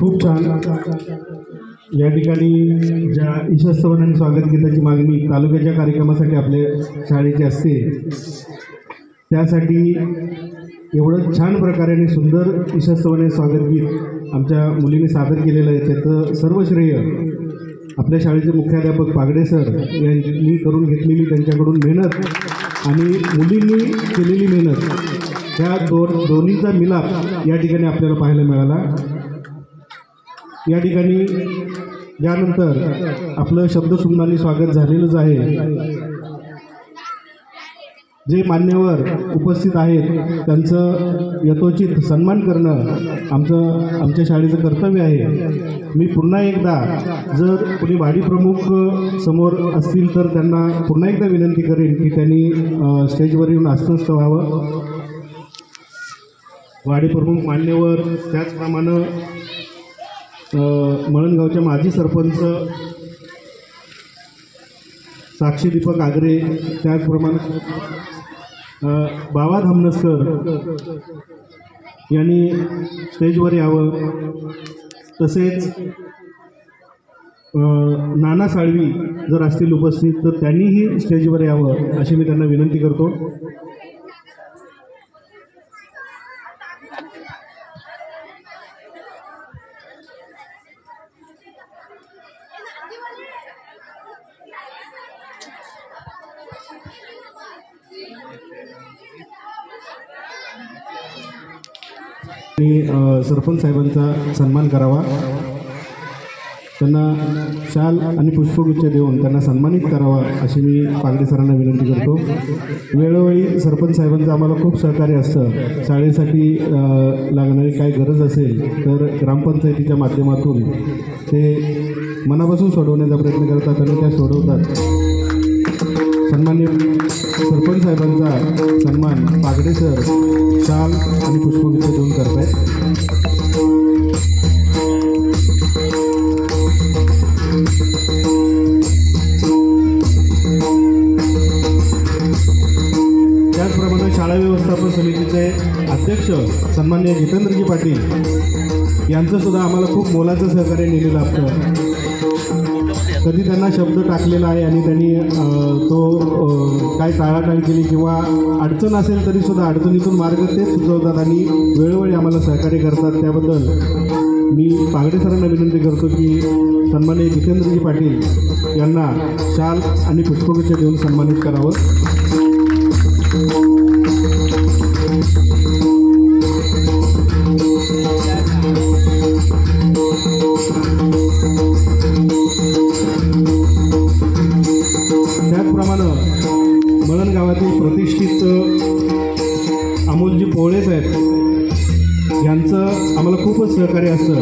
खूप छान या ठिकाणी ज्या ईशस्तवनाने स्वागत गीताची मागणी तालुक्याच्या कार्यक्रमासाठी आपल्या शाळेची असते, त्यासाठी एवढं छान प्रकारे आणि सुंदर ईशस्तवने स्वागत गीत आमच्या मुलींनी सादर केलेलं आहे। त्याचं सर्व श्रेय आपल्या शाळेचे मुख्याध्यापक पागडे सर यांनी करून घेतलेली त्यांच्याकडून मेहनत आणि मुलींनी केलेली मेहनत या दोन्हीचा मिलाप या ठिकाणी आपल्याला पाहायला मिळाला। या ठिकाणी यानंतर आपलं शब्दसुमनाने स्वागत झालेलंच आहे। जे मान्यवर उपस्थित आहेत त्यांचं यथोचित सन्मान करणं आमच्या शाळेचं कर्तव्य आहे। मी पुन्हा एकदा जर कोणी वाडी प्रमुख समोर असतील तर त्यांना पुन्हा एकदा विनंती करेन की त्यांनी स्टेजवर येऊन आसनस्थ व्हावं। वाडी प्रमुख मान्यवर, त्याचप्रमाणे मळणगावच्या माजी सरपंच साक्षी दीपक आगरे, त्याचप्रमाणे बाबा धामनसकर यांनी स्टेजवर यावं। तसेच नाना साळवी जर असतील उपस्थित तर त्यांनीही स्टेजवर यावं अशी मी त्यांना विनंती करतो। सरपंच साहेबांचा सन्मान करावा, त्यांना शाल आणि पुष्पगुच्छ देऊन त्यांना सन्मानित करावा अशी मी पागडे सरांना विनंती करतो। वेळोवेळी सरपंच साहेबांचं आम्हाला खूप सहकार्य असतं। शाळेसाठी लागणारी काय गरज असेल तर ग्रामपंचायतीच्या माध्यमातून ते मनापासून सोडवण्याचा प्रयत्न करतात आणि त्या सोडवतात। सन्मान्य सरपंच साहेबांचा सन्मान पागडे सर शाल आणि पुष्पगुच्छ देऊन करत आहेत। त्याचप्रमाणे शाळा व्यवस्थापन समितीचे अध्यक्ष सन्मान्य जितेंद्रजी पाटील यांचं सुद्धा आम्हाला खूप मोलाचं सहकार्य नेलेलं असतं। कधी त्यांना शब्द टाकलेला आहे आणि त्यांनी काय टाळाटाळ केली किंवा अडचण असेल तरीसुद्धा अडचणीतून मार्ग ते सुचवतात आणि वेळोवेळी आम्हाला सहकार्य करतात। त्याबद्दल मी पागडे सरांना विनंती करतो की सन्माननीय जितेंद्रजी पाटील यांना शाल आणि पुष्पगुच्छ देऊन सन्मानित करावं। त्याचप्रमाणे मळणगावातील प्रतिष्ठित अमोलजी पोळे साहेब यांचं आम्हाला खूपच सहकार्य असतं।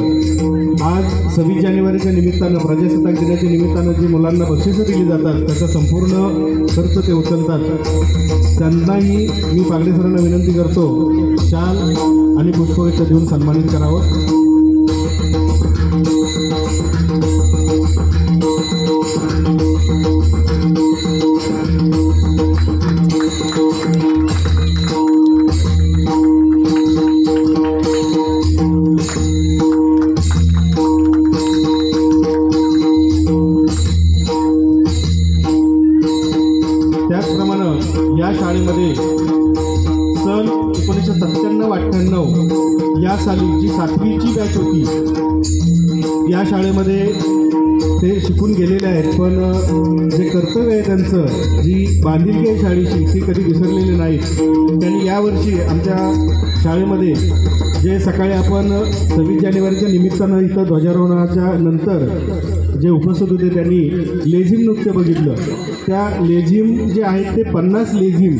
आज 26 जानेवारीच्या निमित्तानं, प्रजासत्ताक दिनाच्या निमित्तानं जी मुलांना बक्षिसं दिली जातात त्याचा संपूर्ण खर्च ते उचलतात। त्यांनाही मी पागडे सरांना विनंती करतो शाल आणि पुष्पगुच्छ देऊन सन्मानित करावं। त्याचप्रमाणे या शाळेमध्ये सन 1997-98 या साली जी 7वीची बॅच होती या शाळेमध्ये ते शिकून गेलेले आहेत, पण जे कर्तव्य आहे त्यांचं, जी बांधिलकी आहे शाळेची ती कधी विसरलेली नाहीत। त्यांनी यावर्षी आमच्या शाळेमध्ये जे सकाळी आपण 26 जानेवारीच्या निमित्तानं इथं ध्वजारोहणाच्या नंतर जे उपस्थित होते त्यांनी लेझिम नृत्य बघितलं। त्या लेझिम जे आहेत ते 50 लेझिम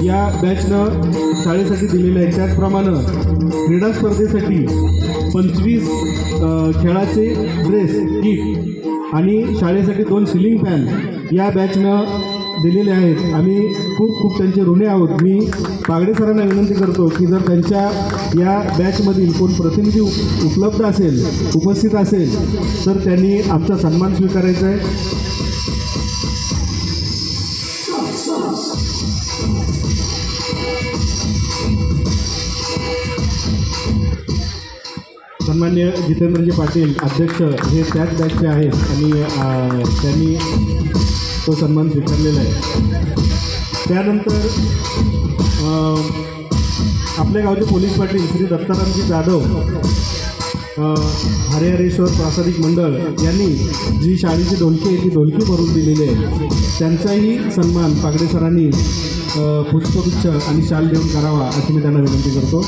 या बॅचनं शाळेसाठी दिलेले आहेत। त्याचप्रमाणे क्रीडा स्पर्धेसाठी 25 खेळाचे ड्रेस किट आणि शाळेसाठी 2 सिलिंग फॅन या बॅचनं दिलेले आहेत। आम्ही खूप त्यांचे ऋणी आहोत। मी पागडे सरांना विनंती करतो की जर त्यांच्या या बॅचमधील कोण प्रतिनिधी उपलब्ध असेल, उपस्थित असेल तर त्यांनी आमचा सन्मान स्वीकारायचा आहे। सन्मान्य जितेंद्रजी पाटील अध्यक्ष हे त्याच बॅचचे आहेत आणि त्यांनी तो सन्मान स्वीकारलेला आहे. त्यानंतर आपल्या गावचे पोलीस पाटील श्री दत्तारामजी जाधव हरिहरेश्वर प्रासादिक मंडळ यांनी जी शाळेची ढोलकी आहे ती ढोलकी भरून दिलेली आहे. त्यांचाही सन्मान पागडे सरांनी पुष्पगुच्छ आणि शाल देऊन करावा अशी मी त्यांना विनंती करतो.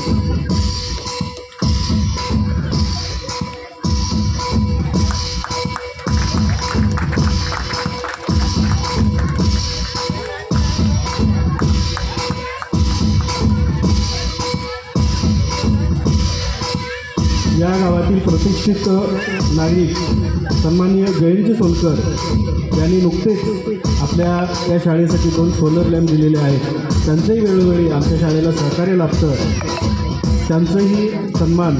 या गावातील प्रतिष्ठित नागरिक सन्माननीय जयंत सोलकर यांनी नुकतेच आपल्या या शाळेसाठी 2 सोलर लॅम्प दिलेले आहेत. त्यांचंही वेळोवेळी आमच्या शाळेला सहकार्य लाभतं. त्यांचंही सन्मान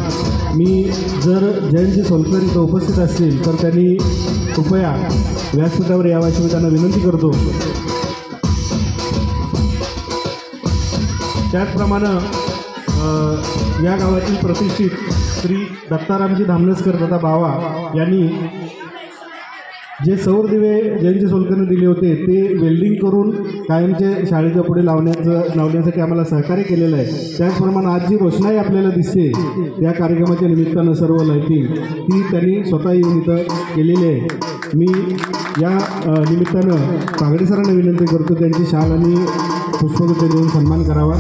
मी जर जयंत सोलकर इथं उपस्थित असतील तर त्यांनी कृपया व्यासपीठावर यावयाची मी त्यांना विनंती करतो. त्याचप्रमाणे या गावातील प्रतिष्ठित श्री दत्तारामजी धामनसकर दादा बावा यांनी जे सौर दिवे जयंत सोलकरने दिले होते ते वेल्डिंग करून कायमचे शाळेच्या पुढे लावण्यासाठी आम्हाला सहकार्य केलेलं आहे. त्याचप्रमाणे आज जी रोषणाई आपल्याला दिसते या कार्यक्रमाच्या निमित्तानं सर्व लाईटिंग ती त्यांनी स्वतः येऊन इथं केलेली आहे. मी या निमित्तानं पागडे सरांना विनंती करतो त्यांची शाल आणि पुष्पगुच्छ देऊन सन्मान करावा.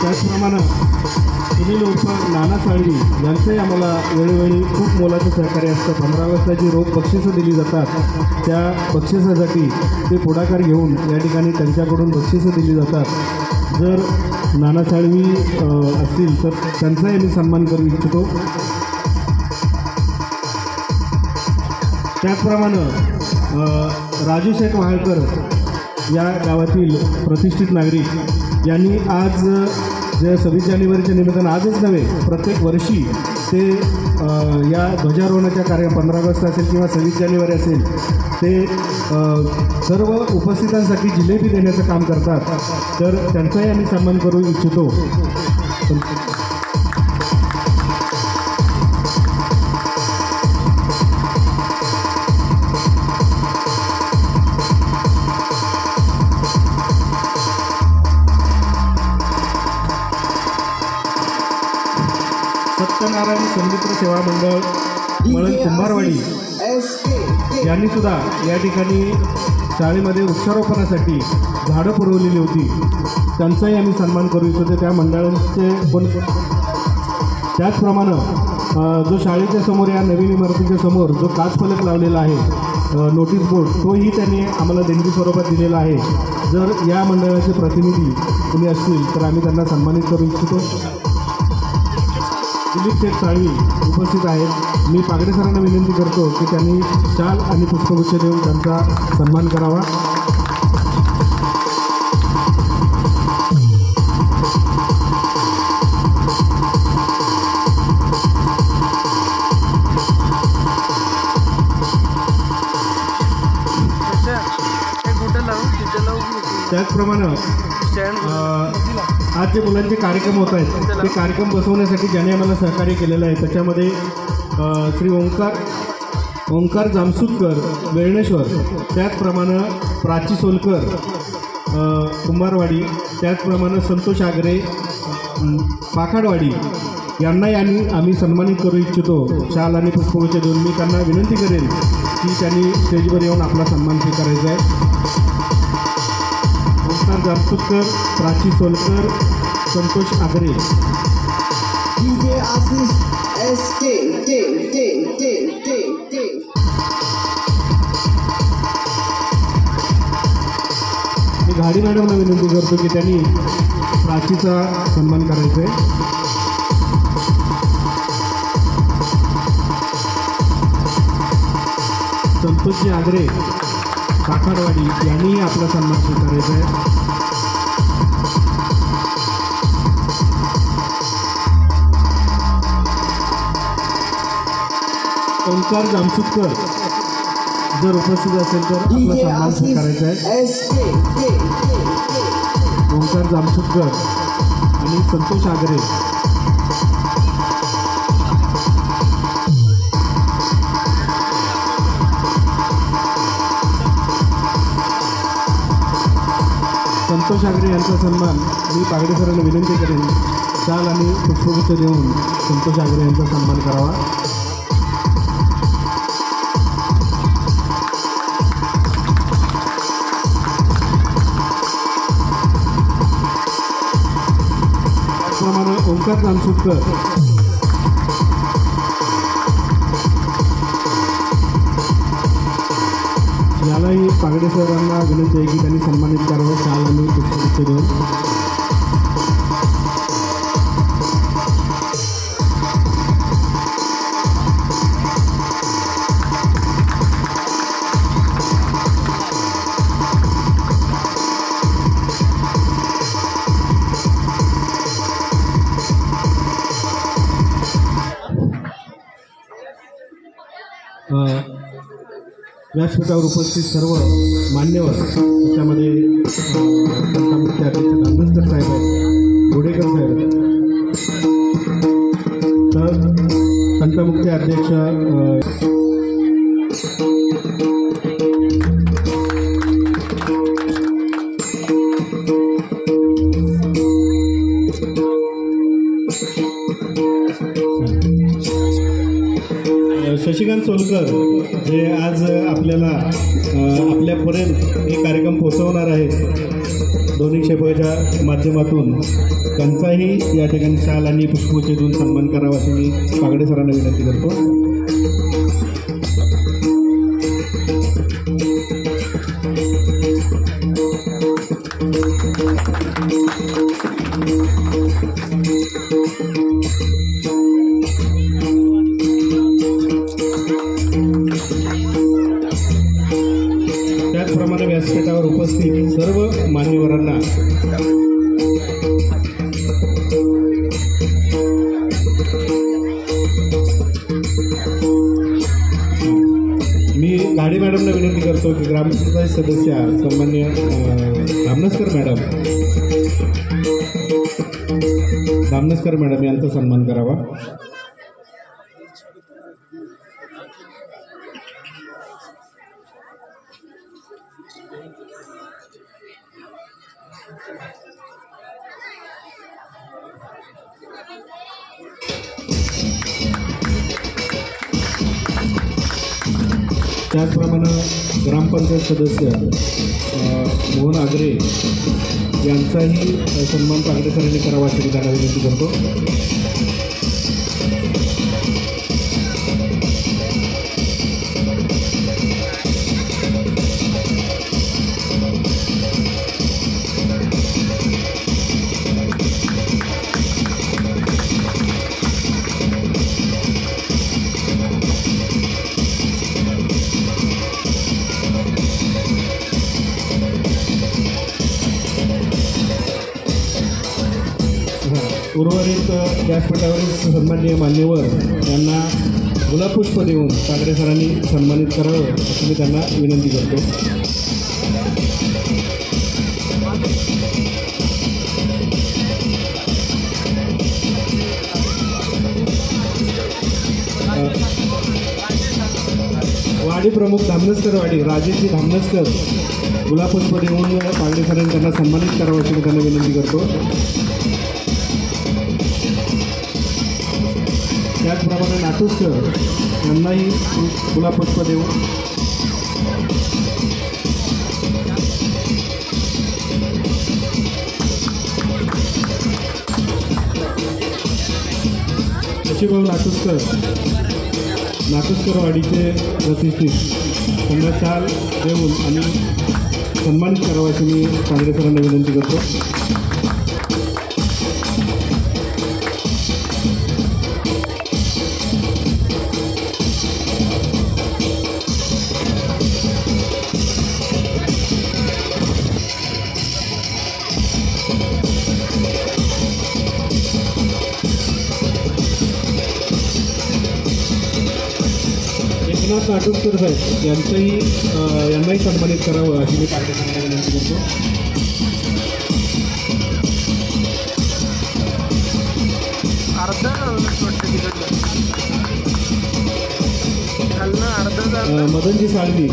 त्याचप्रमाणे सुनील उर्फ नाना साळवी यांचंही आम्हाला वेळोवेळी खूप मोलाचं सहकार्य असतं. 15 ऑगस्टला रोख बक्षिसं दिली जातात त्या बक्षिसासाठी ते पुढाकार घेऊन या ठिकाणी त्यांच्याकडून बक्षिसं दिली जातात. जर नाना साळवी असतील तर त्यांचाही मी सन्मान करू इच्छितो. त्याचप्रमाणे राजू शेठ वाहळकर या गावातील प्रतिष्ठित नागरिक यांनी आज जे 26 जानेवारीच्या निमित्तानं आजच नव्हे प्रत्येक वर्षी ते या ध्वजारोहणाच्या 15 ऑगस्ट असेल किंवा 26 जानेवारी असेल ते सर्व उपस्थितांसाठी जिलेबी देण्याचं काम करतात. तर त्यांचाही आम्ही सन्मान करू इच्छितो. सत्यनारायण संमित्र सेवा मंडळ मळण कुंभारवाडी यांनी सुद्धा या ठिकाणी शाळेमध्ये वृक्षारोपणासाठी झाडं पुरवलेली होती. त्यांचाही आम्ही सन्मान करू इच्छितो. त्या मंडळांचे पण त्याचप्रमाणे जो शाळेच्या समोर या नवीन इमारतीच्या समोर जो काचफलक लावलेला आहे नोटीस बोर्ड तोही त्यांनी आम्हाला देणगी स्वरूपात दिलेला आहे. जर या मंडळाचे प्रतिनिधी तुम्ही असतील तर आम्ही त्यांना सन्मानित करू इच्छितो. दिलीप शेठ साळवी उपस्थित आहेत. मी पागडे सरांना विनंती करतो की त्यांनी शाल आणि पुष्पगुच्छ देऊन त्यांचा सन्मान करावा. त्याचप्रमाणे आज जे मुलांचे कार्यक्रम होत आहेत ते कार्यक्रम बसवण्यासाठी ज्याने आम्हाला सहकार्य केलेलं आहे त्याच्यामध्ये श्री ओंकार जामसुदकर वेळणेश्वर, त्याचप्रमाणे प्राची सोलकर कुंभारवाडी, त्याचप्रमाणे संतोष आगरे पाखाडवाडी यांनाही आम्ही सन्मानित करू इच्छितो. शाल आणि पुष्पगुच्छ देऊन मी त्यांना विनंती करेन की त्यांनी स्टेजवर येऊन आपला सन्मान स्वीकारायचा आहे. ओंकार जामसुदकर, प्राची सोलकर, संतोष आगरे. मी घाडी मॅडमला विनंती करतो की त्यांनी प्राचीचा सन्मान करायचा आहे. संतोषजी आगरे काकडवाडी यांनीही आपला सन्मान स्वीकारायचा आहे. ओंकार जामसुदकर जर उपस्थित असेल तर आपला सन्मान स्वीकारायचा आहे. ओंकार जामसुदकर आणि संतोष आगरे संतोष आगरे यांचा सन्मान मी पागडे सरांना विनंती करेन शाल आणि पुष्पगुच्छ देऊन संतोष आगरे यांचा सन्मान करावा. त्याचप्रमाणे ओंकार जामसुदकर यालाही पागडे सरांना विनंती आहे की त्यांनी सन्मानित करावं शाल आणि पुष्पगुच्छ देऊन. व्यासपीठावर उपस्थित सर्व मान्यवर त्याच्यामध्ये मुख्य अध्यक्ष धामनसकर साहेब आहेत, घोडेकर साहेब आहेत, तर तंटमुख्य अध्यक्ष शशिकांत सोलकर जे आज आपल्याला आपल्यापर्यंत हे कार्यक्रम पोहोचवणार आहेत दोन्ही क्षेत्राच्या माध्यमातून, त्यांचाही या ठिकाणी शाल आणि पुष्पगुच्छ देऊन सन्मान करावा अशी मी पागडे सरांना विनंती करतो. त्याचप्रमाणे व्यासपीठावर उपस्थित सर्व मान्यवरांना मी गाडी मॅडमला विनंती करतो की ग्रामपंचायत सदस्य सन्मान्य धामनसकर मॅडम यांचा सन्मान करावा. त्याचप्रमाणे ग्रामपंचायत सदस्य मोहन आगरे यांचाही सन्मान पागडे सरांनी करावा अशी मी त्यांना विनंती करतो. उर्वरित व्यासपीठावरील सन्माननीय मान्यवर यांना गुलाबपुष्प देऊन पागडे सरांनी सन्मानित करावं अशी मी त्यांना विनंती करतो. वाडी प्रमुख धामनसकर वाडी राजेशजी धामनसकर गुलाबपुष्प देऊन पागडे सरांनी त्यांना सन्मानित करावं अशी मी त्यांना विनंती करतो. त्याचप्रमाणे नाटुसकर यांनाही गुलाबपुष्प देऊन शशीभाऊ नाटुसकरवाडीचे प्रतिष्ठित त्यांना शाल देऊन आणि सन्मानित करावं अशी मी पागडे सरांना विनंती करतो. काटुसकर साहेब यांनाही सन्मानित करावं अशी मी पार्टीला विनंती करतो. मदनजी साळवी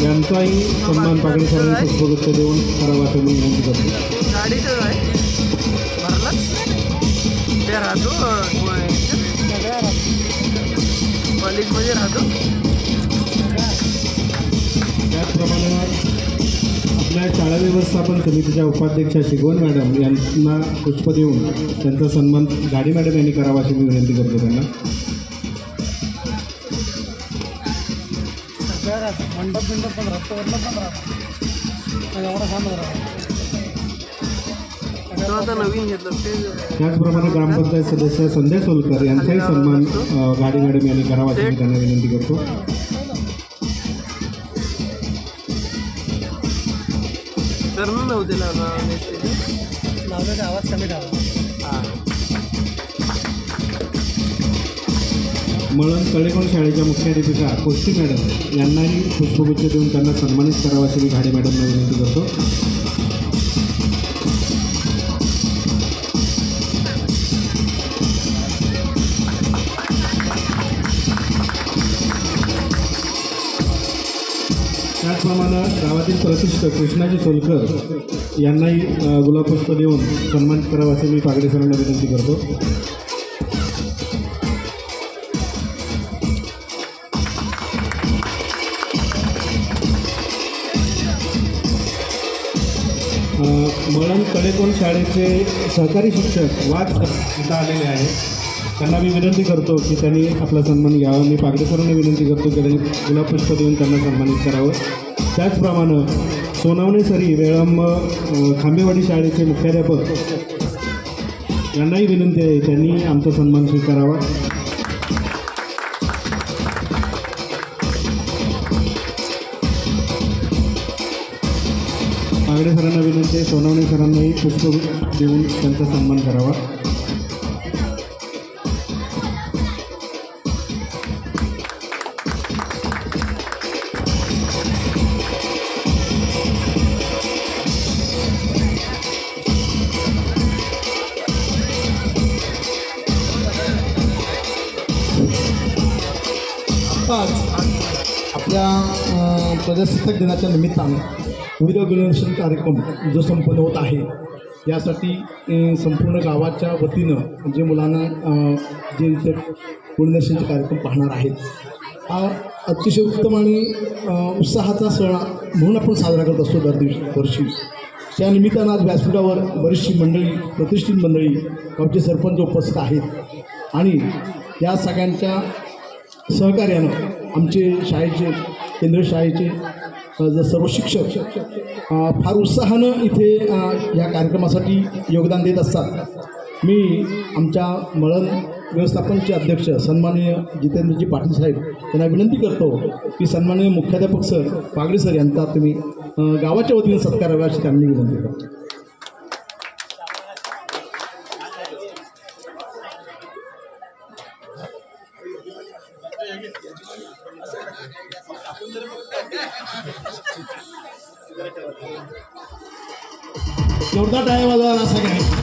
यांचाही सन्मान पागडी सरांनी पुष्पगुच्छ देऊन करावा असं मी विनंती करतो. गाडीचं आहे भरला ते राहतो कॉलेजमध्ये राहतो. त्याचप्रमाणे आपल्या शाळा व्यवस्थापन समितीच्या उपाध्यक्षा शिगवण मॅडम यांना पुष्प देऊन त्यांचा सन्मान गाडी मॅडम यांनी करावा अशी मी विनंती करतो त्यांना. मंडप पण राहतो पण राहतो एवढा सांगत आता नवीन घेतलं ते. त्याचप्रमाणे ग्रामपंचायत सदस्य संजय सोलकर यांचाही सन्मान गाडी मॅडम यांनी करावा अशी मी त्यांना विनंती करतो. करणं नव्हते लावण्याचा आवाज कमी झाला. मळण तळेकोण शाळेच्या मुख्याध्यापिका कोष्टी मॅडम यांनाही पुष्पगुच्छ देऊन त्यांना सन्मानित करावा अशी मी गाडी मॅडमना विनंती करतो. त्याचप्रमाणे गावातील प्रतिष्ठित कृष्णाजी सोलकर यांनाही गुलाबपुष्प देऊन सन्मानित करावा असे मी पागडे सरांना विनंती करतो. मळण कडेकोण शाळेचे सहकारी शिक्षक वाघ इथं आलेले आहेत. त्यांना मी विनंती करतो की त्यांनी आपला सन्मान घ्यावा. मी पागडेकरांना विनंती करतो की त्यांनी गुलाबपुष्प देऊन त्यांना सन्मानित करावं. त्याचप्रमाणे सोनावणे सरी वेळंब खांबेवाडी शाळेचे मुख्याध्यापक यांनाही विनंती आहे त्यांनी आमचा सन्मान स्वीकारावा. पागडे सरांना विनंती आहे सोनावणे सरांनाही पुष्प देऊन त्यांचा सन्मान करावा. आज आपल्या प्रजासत्ताक दिनाच्या निमित्तानं विविध गुणदर्शन कार्यक्रम जो संपन्न होत आहे यासाठी संपूर्ण गावाच्या वतीनं जे मुलांना जे इथे गुणदर्शनचे कार्यक्रम पाहणार आहेत हा अतिशय उत्तम आणि उत्साहाचा सण म्हणून आपण साजरा करत असतो दरवर्षी. त्या निमित्तानं आज व्यासपीठावर बरीचशी मंडळी प्रतिष्ठित मंडळी गावचे सरपंच उपस्थित आहेत आणि या सगळ्यांच्या सहकार्यानं आमचे शाळेचे केंद्रीय शाळेचे सर्व शिक्षक फार उत्साहानं इथे या कार्यक्रमासाठी योगदान देत असतात. मी आमच्या मळण व्यवस्थापनचे अध्यक्ष सन्माननीय जितेंद्रजी पाटील साहेब यांना विनंती करतो की सन्माननीय मुख्याध्यापक सर पागडे सर यांचा तुम्ही गावाच्या वतीने सत्कार करावा अशी त्यांनी विनंती करतो. जोरदार टाळ्या वाजवा सगळ्यांनी.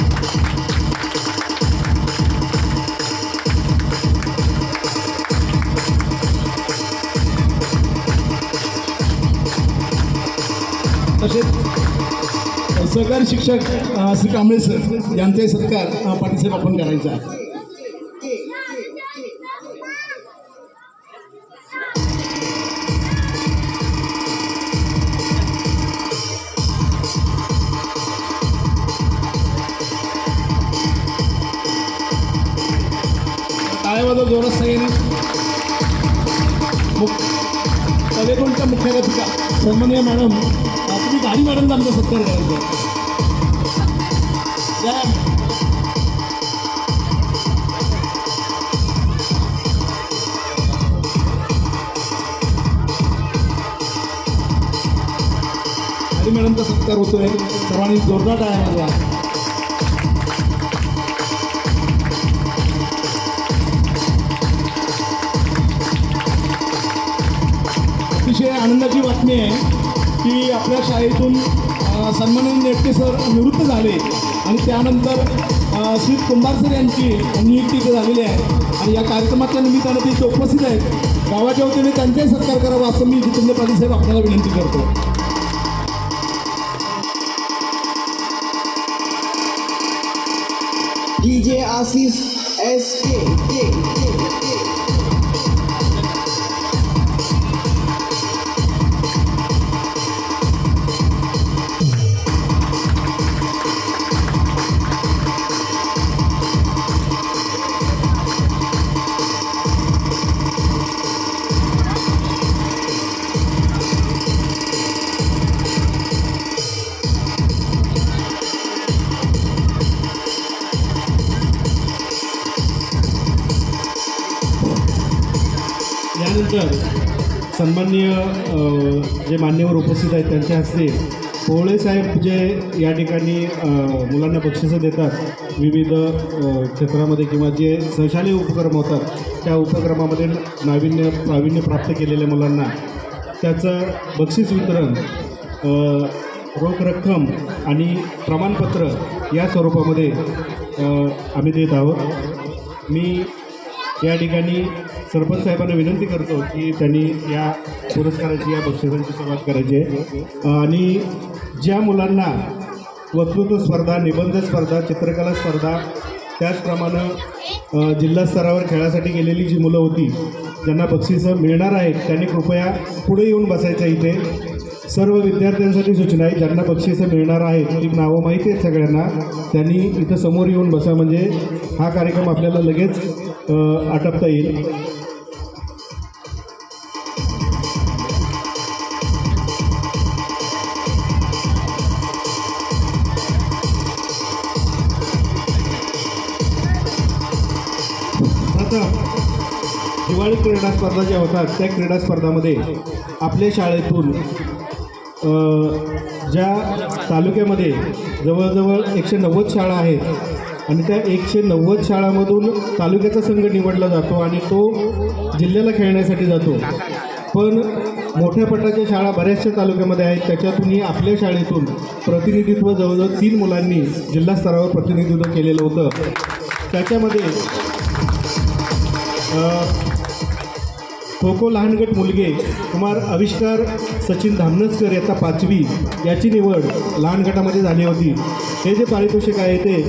तसेच सहकारी शिक्षक श्री कांबळे सर यांचे सत्कार पाटील साहेब आपण करायचा आहे. टाळ्यावाजव जोरात सगळ्यांनी. कलेकोणच्या मुख्याध्यापिका सन्माननीय मॅडम तुम्ही गाडी मॅडमचा आमचा सत्कार करायचा. गाडी मॅडमचा सत्कार होतोय. सर्वांनी जोरदार टाळ्या वाजवा. आनंदाची बातमी आहे की आपल्या शाळेतून सन्माननीय नेटके सर निवृत्त झाले आणि त्यानंतर श्री कुंभार सर यांची नियुक्ती इथे झालेली आहे आणि या कार्यक्रमाच्या निमित्तानं ते इथे उपस्थित आहेत. गावाच्या वतीने त्यांचाही सत्कार करावा असं मी जितेंद्र पाटील साहेब आपल्याला विनंती करतो. DJ Asif SK. यानंतर सन्माननीय जे मान्यवर उपस्थित आहेत त्यांच्या हस्ते पोळे साहेब जे या ठिकाणी मुलांना बक्षिसं देतात विविध क्षेत्रामध्ये किंवा जे सहशालेय उपक्रम होतात त्या उपक्रमामध्ये प्रावीण्य प्राप्त केलेल्या मुलांना त्याचं बक्षीस वितरण रोख रक्कम आणि प्रमाणपत्र या स्वरूपामध्ये आम्ही देत आहोत. मी या ठिकाणी सरपंच साहेबांना विनंती करतो की त्यांनी या पुरस्काराची या बक्षिसांची सुरुवात करायची आहे आणि ज्या मुलांना वक्तृत्व स्पर्धा, निबंध स्पर्धा, चित्रकला स्पर्धा, त्याचप्रमाणे जिल्हा स्तरावर खेळासाठी गेलेली जी मुलं होती ज्यांना बक्षिसं मिळणार आहेत त्यांनी कृपया पुढे येऊन बसायचं. इथे सर्व विद्यार्थ्यांसाठी सूचना आहे, ज्यांना बक्षिसं मिळणार आहेत ती नावं माहिती आहेत सगळ्यांना, त्यांनी इथं समोर येऊन बसा म्हणजे हा कार्यक्रम आपल्याला लगेच आटपता येईल. दिवाळी क्रीडा स्पर्धा ज्या होतात त्या क्रीडा स्पर्धामध्ये आपल्या शाळेतून ज्या तालुक्यामध्ये जवळजवळ 190 शाळा आहेत आणि त्या 190 शाळांमधून तालुक्याचा संघ निवडला जातो आणि तो जिल्ह्याला खेळण्यासाठी जातो. पण मोठ्या पटाच्या शाळा बऱ्याचशा तालुक्यामध्ये आहेत, त्याच्यातूनही आपल्या शाळेतून प्रतिनिधित्व जवळजवळ 3 मुलांनी जिल्हा स्तरावर प्रतिनिधित्व केलेलं होतं. त्याच्यामध्ये खो खो लहान गट मुलगे कुमार आविष्कार सचिन धामनसकर इयत्ता 5वी याची निवड लहान गटामध्ये झाली होती. हे जे पारितोषिक आहे ते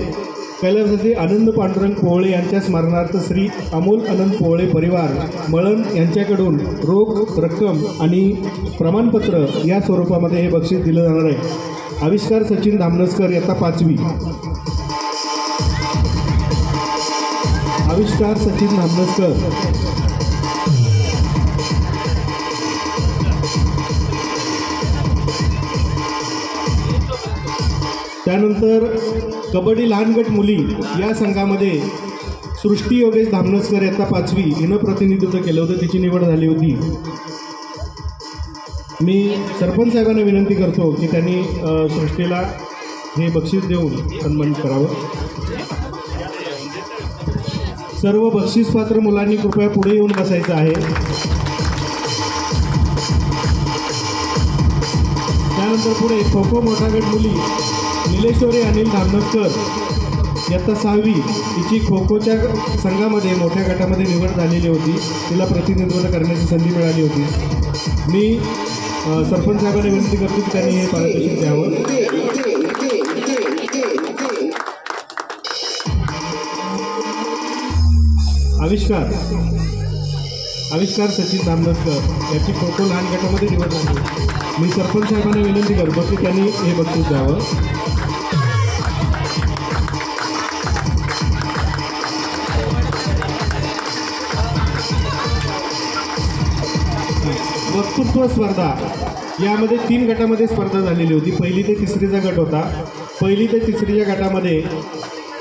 कैलासवासी आनंद पांडुरंग पोवळे यांच्या स्मरणार्थ श्री अमोल आनंद पोवळे परिवार मळण यांच्याकडून रोख रक्कम आणि प्रमाणपत्र या स्वरूपामध्ये हे बक्षीस दिलं जाणार आहे. आविष्कार सचिन धामनसकर इयत्ता 5वी. आविष्कार सचिन धामनसकर. त्यानंतर कबड्डी लहान गट मुली या संघामध्ये सृष्टी योगेश धामनसकर इयत्ता 5वी हिनं प्रतिनिधित्व केलं होतं, तिची निवड झाली होती. मी सरपंच साहेबांना विनंती करतो की त्यांनी सृष्टीला हे बक्षीस देऊन सन्मानित करावं. सर्व बक्षीसपात्र मुलांनी कृपया पुढे येऊन बसायचं आहे. त्यानंतर पुढे खो खो मोठा गट मुली निलेश्वरी अनिल धामनसकर इयत्ता 6वी तिची खो खोच्या संघामध्ये मोठ्या गटामध्ये निवड झालेली होती, तिला प्रतिनिधित्व करण्याची संधी मिळाली होती. मी सरपंच साहेबांना विनंती करतो की त्यांनी हे पारितोषिक द्यावं. आविष्कार सचिन धामनसकर याची खो खो लहान गटामध्ये निवड झाली. मी सरपंच साहेबांना विनंती करतो की त्यांनी हे बक्षीस द्यावं. वक्तृत्व स्पर्धा यामध्ये 3 गटामध्ये स्पर्धा झालेली होती. 1ली ते 3रीचा गट होता. 1ली ते 3रीच्या गटामध्ये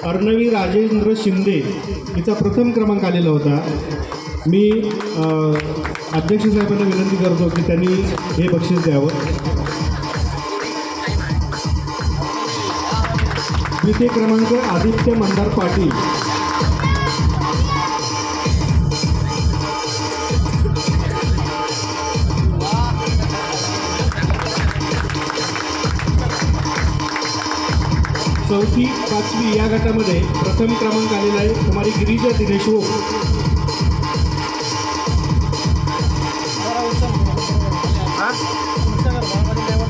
अर्णवी राजेंद्र शिंदे हिचा प्रथम क्रमांक आलेला होता. मी अध्यक्ष साहेबांना विनंती करतो की त्यांनी हे बक्षीस द्यावं. द्वितीय क्रमांक आदित्य मंदार पाटील. चौथी पाचवी या गटामध्ये प्रथम क्रमांक आलेला आहे कुमारी गिरिजा दिनेश ओक. जरा उचल. तुमच्या घरामध्ये लेवल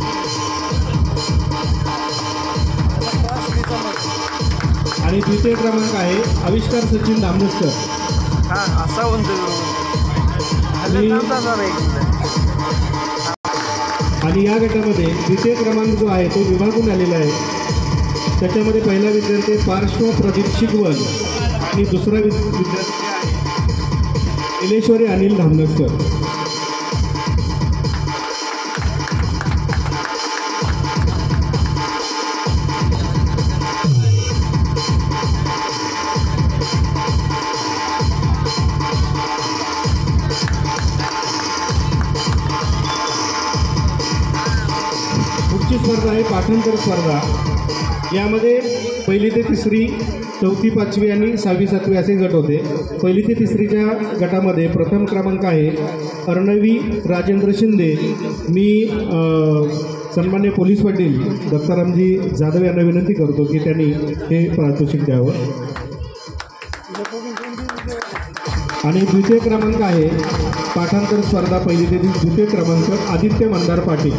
त्रास दिसत. आणि द्वितीय क्रमांक आहे आविष्कार सचिन दामनसकर. असा म्हणतो आणि या गटामध्ये द्वितीय क्रमांक जो आहे तो विभागून आलेला आहे. त्याच्यामध्ये पहिला विद्यार्थी पार्श्व प्रदीप शिगवण आणि दुसरा विद्यार्थी आहे निलेश्वरी अनिल धामनसकर. पुढची स्पर्धा आहे पाठांतर स्पर्धा. यामध्ये पहिली ते तिसरी, चौथी पाचवी आणि सहावी सातवी असे गट होते. पहिली ते तिसरीच्या गटामध्ये प्रथम क्रमांक आहे अर्णवी राजेंद्र शिंदे. मी सन्मान्य पोलीस पाटील दत्तारामजी जाधव यांना विनंती करतो की त्यांनी हे पारितोषिक द्यावं. आणि द्वितीय क्रमांक आहे पाठांतर स्पर्धा पहिली ते द्वितीय क्रमांक आदित्य मंदार पाटील.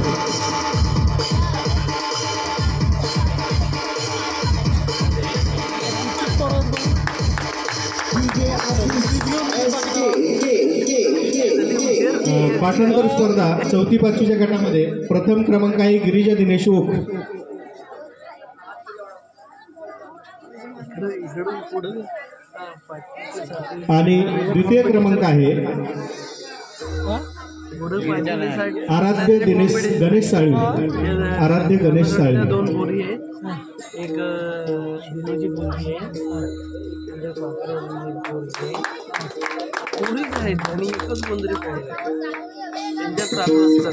पाठांतर स्पर्धा चौथी पाचवीच्या गटामध्ये प्रथम क्रमांक आहे गिरिजा दिनेश ओक. आणि द्वितीय क्रमांक आहे आराध्य गणेश साळवी. आराध्य गणेश साळवी. दोन पोरी आहे. एक दिनोजी पोरगी आहे. पोरीच आहेत आणि एकच बंदरी पोरी आहे. त्यांच्यात राहत असतात.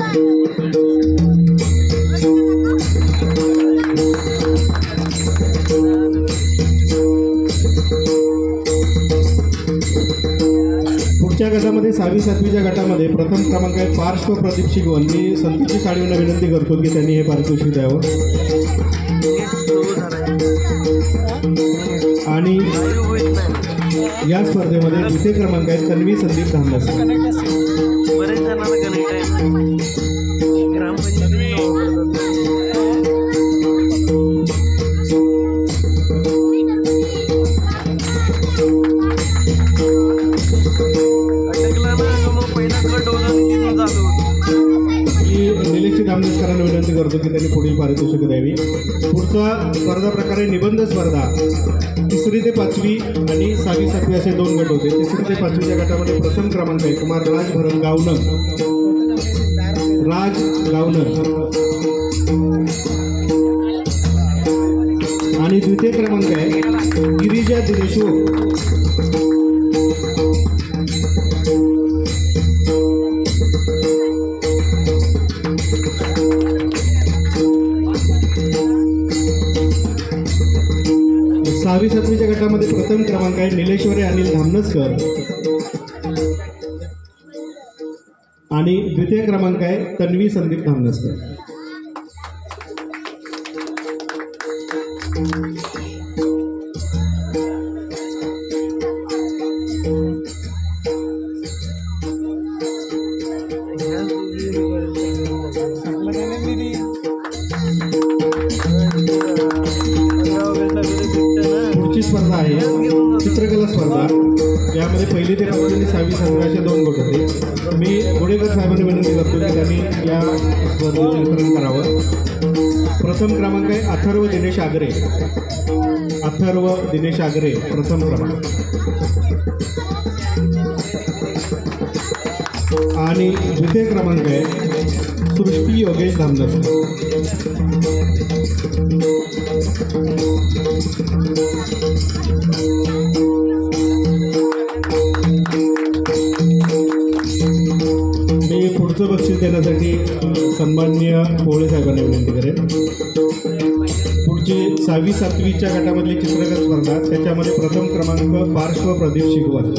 पुढच्या गटामध्ये सहावी सातवीच्या गटामध्ये प्रथम क्रमांक आहे पार्श्व प्रदीप शिगवण. मी संतोषी साळवींना विनंती करतो की त्यांनी हे पारितोषिक द्यावं. आणि या स्पर्धेमध्ये द्वितीय क्रमांक आहे तन्वी संदीप धामनसकर. बरेच जणांना कनेक्ट आहे. निलेश धामनसकरांना विनंती करतो की त्यांनी पुढील पारितोषिक द्यावी. पुढचा स्पर्धा प्रकारे निबंध स्पर्धा. तिसरी ते पाचवी आणि सहावी सातवी असे दोन गट होते. तिसरी ते पाचवीच्या गटामध्ये प्रथम क्रमांक आहे कुमार राज गावणं. आणि द्वितीय क्रमांक आहे गिरिजा दिनेश ओक. सहावी सातवीच्या गटामध्ये प्रथम क्रमांक आहे निलेश्वरी अनिल धामनसकर. आणि द्वितीय क्रमांक आहे तन्वी संदीप धामनसकर. पुढची स्पर्धा आहे चित्रकला स्पर्धा. यामध्ये पहिली ते पाचवी आणि सहावी सातवी असे दोन गट होते. मी गोडेकर साहेबांना विनंती करतो की त्यांनी या स्पर्धेचे वितरण करावं. प्रथम क्रमांक आहे अथर्व दिनेश आगरे. प्रथम क्रमांक. आणि द्वितीय क्रमांक आहे सृष्टी योगेश धामनसकर. मी पुढचं बक्षीस देण्यासाठी सन्माननीय पोळे साहेबांना विनंती करेन. पुढची सहावी सातवीच्या गटामधली चित्रकला स्पर्धा. त्याच्यामध्ये प्रथम क्रमांक पार्श्व प्रदीप शिगवण.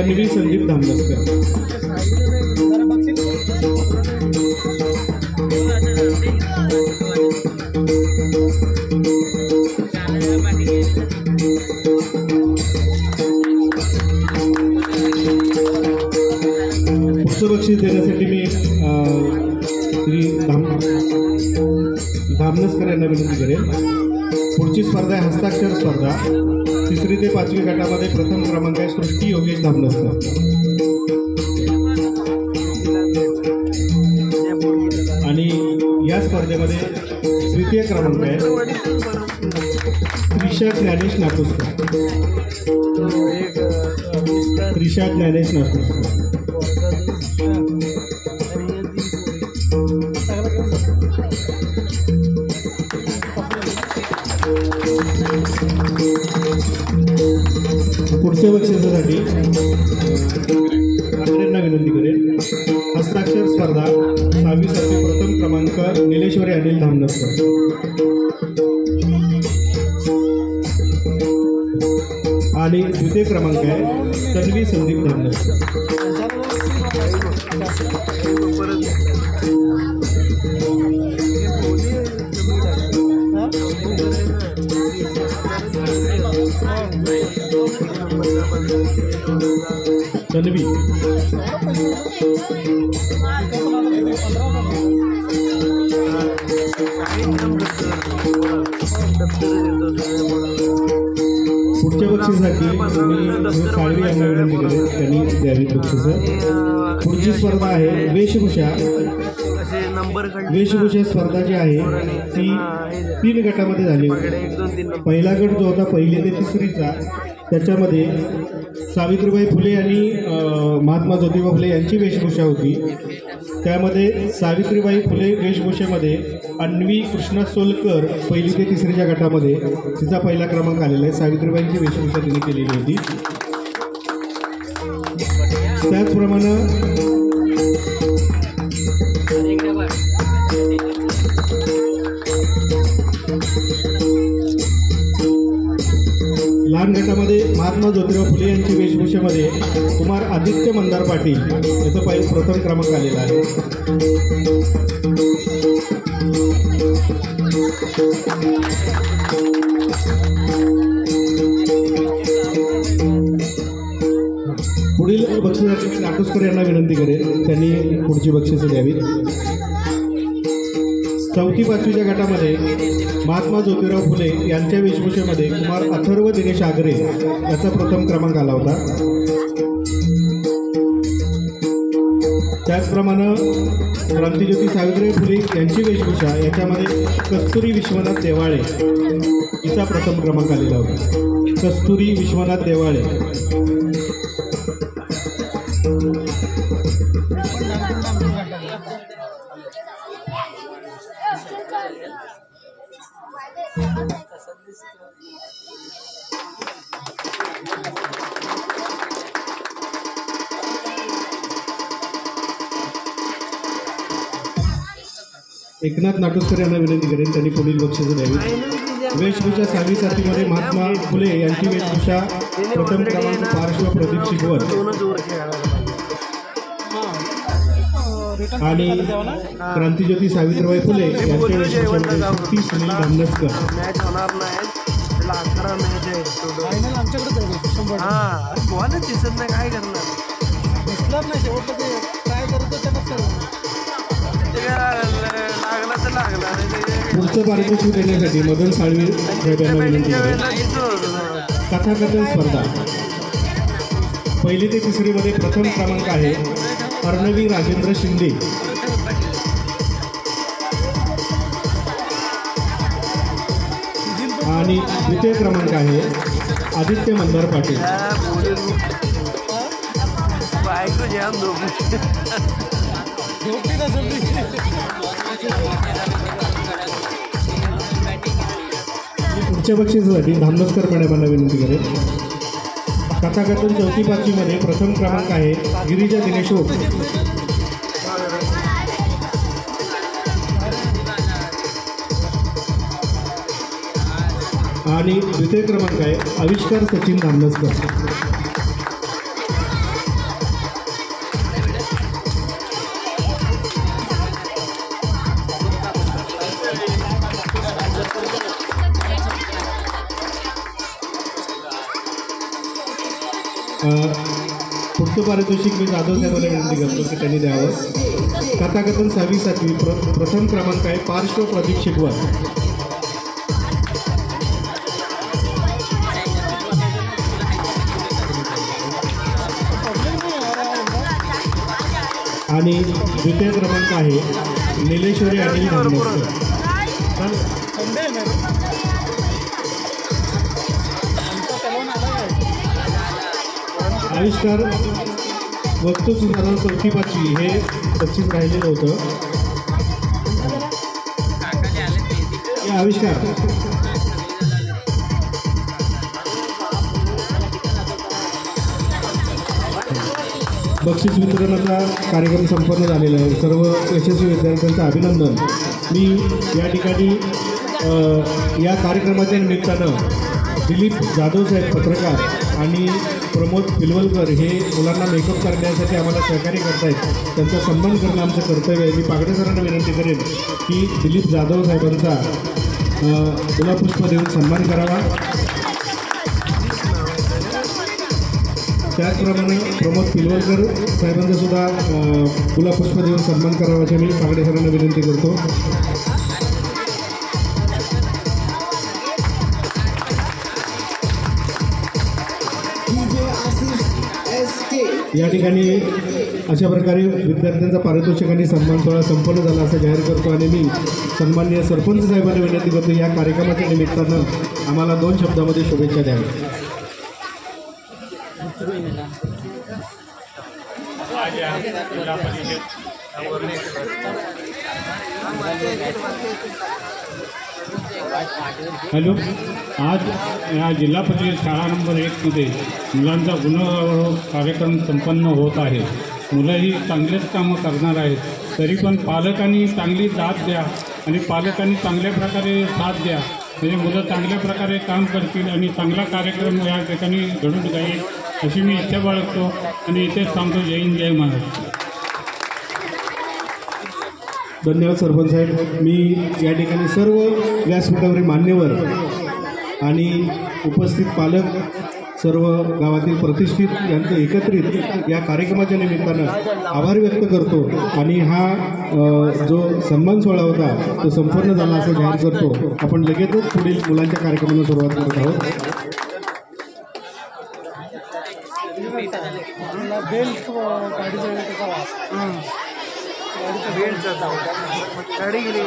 तन्वी संदीप धामनसकर. पुढचं बक्षीस देण्यासाठी मी श्री धामनसकर यांना विनंती करेन. पुढची स्पर्धा आहे हस्ताक्षर स्पर्धा. 3री ते 5वी गटामध्ये प्रथम क्रमांक आहे सृष्टी योगेश धामनसकर. आणि या स्पर्धेमध्ये 3य क्रमांक आहे त्रिशा ज्ञानेश नाटुसकर. त्रिशा ज्ञानेश नाटुसकर. पुढच्या बक्षिसासाठी आचार्यांना विनंती करेन. हस्ताक्षर स्पर्धा 6वी साठी प्रथम क्रमांक निलेश्वरी अनिल धामनसकर. आणि 2य क्रमांक आहे तन्वी संदीप धामनसकर. तन्वी पुढच्या बक्षीसाठी मी साळवी यांना विनंती करेन त्यांनी द्यावी बक्षीस. पुढची स्पर्धा आहे वेशभूषा. वेशभूषा स्पर्धा जी आहे ती 3 गटामध्ये झाली होती. पहिला गट जो होता 1ली ते 3रीचा त्याच्यामध्ये सावित्रीबाई फुले आणि महात्मा ज्योतिबा फुले यांची वेशभूषा होती. त्यामध्ये सावित्रीबाई फुले वेशभूषेमध्ये अन्वी कृष्णा सोलकर 1ली ते 3रीच्या गटामध्ये तिचा पहिला क्रमांक आलेला आहे. सावित्रीबाईंची वेशभूषा तिने केलेली होती. त्याचप्रमाणे लहान गटामध्ये महात्मा ज्योतिबा फुले यांची वेशभूषेमध्ये कुमार आदित्य मंदार पाटील याचा प्रथम क्रमांक आलेला आहे. पुढील बक्षिसासाठी नाटुसकर यांना विनंती करेन त्यांनी पुढची बक्षिसं द्यावीत. 4थी 5वीच्या गटामध्ये महात्मा ज्योतिराव फुले यांच्या वेशभूषेमध्ये कुमार अथर्व दिनेश आगरे याचा प्रथम क्रमांक आला होता. त्याचप्रमाणे क्रांतिज्योती सावित्रीबाई फुले यांची वेशभूषा याच्यामध्ये कस्तुरी विश्वनाथ देवाळे हिचा प्रथम क्रमांक आलेला होता. कस्तुरी विश्वनाथ देवाळे. एकनाथ नाटुसकर यांना विनंती करेन त्यांनी पुढील बक्षीस द्यावी. वेशभूषा 6वी साथीमध्ये महात्मा फुले यांची वेशभूषा प्रथम क्रमांक पार्श्व प्रदीप शिकवण आणि क्रांतिज्योती सावित्रीबाई फुले यांच्या वेशभूषेमध्ये सुट्टी सुनील धामनसकर. काय करणार पुढचं पारितोषिक देण्यासाठी मदन साळवी साहेब यांना विनंती करेन. कथाकथन स्पर्धा 1ली ते 3रीमध्ये प्रथम क्रमांक आहे अर्णवी राजेंद्र शिंदे. आणि 2य क्रमांक आहे आदित्य मंदार पाटील. पुढच्या बक्षिसासाठी धामनसकर मॅडमांना विनंती करेन. कथाकथन 4थी 5वीमध्ये प्रथम क्रमांक आहे गिरिजा दिनेश ओक. आणि 2य क्रमांक आहे आविष्कार सचिन धामनसकर. पुढचं पारितोषिक मी जाधव साहेबांना विनंती करतो की त्यांनी द्यावं. कथाकथन 6वी-7वी प्रथम क्रमांक आहे पार्श्व प्रदीप शिकवण. आणि द्वितीय क्रमांक आहे निलेश्वरी अनिल धामणेकर. आविष्कार वस्तुसुधारण 4थी-5वी हे बक्षीस राहिलेलं होतं. हे आविष्कार बक्षीस वितरणाचा कार्यक्रम संपन्न झालेला आहे. सर्व यशस्वी विद्यार्थ्यांचं अभिनंदन. मी या ठिकाणी या कार्यक्रमाच्या निमित्तानं दिलीप जाधव साहेब पत्रकार आणि प्रमोद पिलवलकर हे मुलांना मेकअप करण्यासाठी आम्हाला सहकार्य करतायत, त्यांचा सन्मान करणं आमचं कर्तव्य आहे. मी पागडे सरांना विनंती करेन की दिलीप जाधव साहेबांचा गुलाबपुष्प देऊन सन्मान करावा. त्याचप्रमाणे प्रमोद पिलवलकर साहेबांचा सुद्धा गुलाबपुष्प देऊन सन्मान करावा अशी मी पागडे सरांना विनंती करतो. या ठिकाणी अशा प्रकारे विद्यार्थ्यांचा पारितोषिक आणि सन्मान सोहळा संपन्न झाला असं जाहीर करतो आणि मी सन्माननीय सरपंच साहेबांना विनंती करतो या कार्यक्रमाच्या निमित्तानं आम्हाला 2 शब्दामध्ये शुभेच्छा द्याव्या. हॅलो, आज या जिल्हा परिषद शाळा नंबर 1मध्ये मुलांचा गुणगौरव कार्यक्रम संपन्न होत आहे. मुलंही चांगलेच कामं करणार आहेत, तरी पण पालकांनी चांगली दाद द्या आणि पालकांनी चांगल्या प्रकारे साथ द्या, म्हणजे मुलं चांगल्या प्रकारे काम करतील आणि चांगला कार्यक्रम या ठिकाणी घडून जाईल अशी मी इच्छा बाळगतो आणि इथेच थांबतो. जय हिंद, जय महाराष्ट्र. धन्यवाद सरपंच साहेब. मी या ठिकाणी सर्व व्यासपीठावरील मान्यवर आणि उपस्थित पालक, सर्व गावातील प्रतिष्ठित यांचं एकत्रित या कार्यक्रमाच्या निमित्तानं आभार व्यक्त करतो आणि हा जो सन्मान सोहळा होता तो संपन्न झाला असं जाहीर करतो. आपण लगेचच पुढील मुलांच्या कार्यक्रमाला सुरुवात करत आहोत. गाडी गेली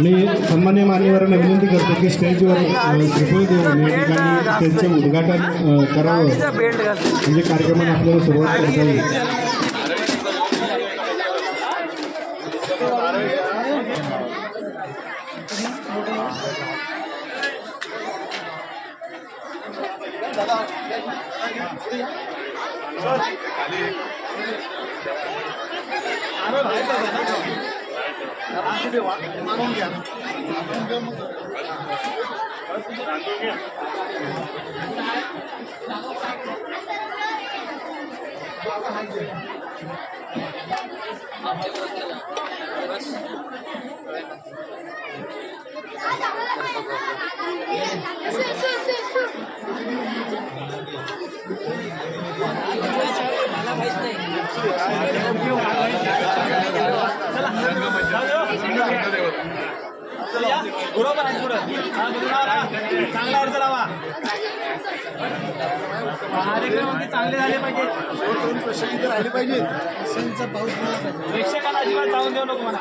मी सन्मान्य मान्यवरांना विनंती करतो की स्टेजवर श्रीफळ देऊन या ठिकाणी त्यांचं उद्घाटन करावं, म्हणजे कार्यक्रमाला आपल्याला सुरुवात करता येईल. बरोबर आहे पुढं चांगला अर्ज लावा. कार्यक्रम चांगले झाले पाहिजे, प्रश्न राहिले पाहिजे, प्रेक्षकांना अजिबात जाऊन देऊ नको मला.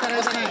करायचं नाही.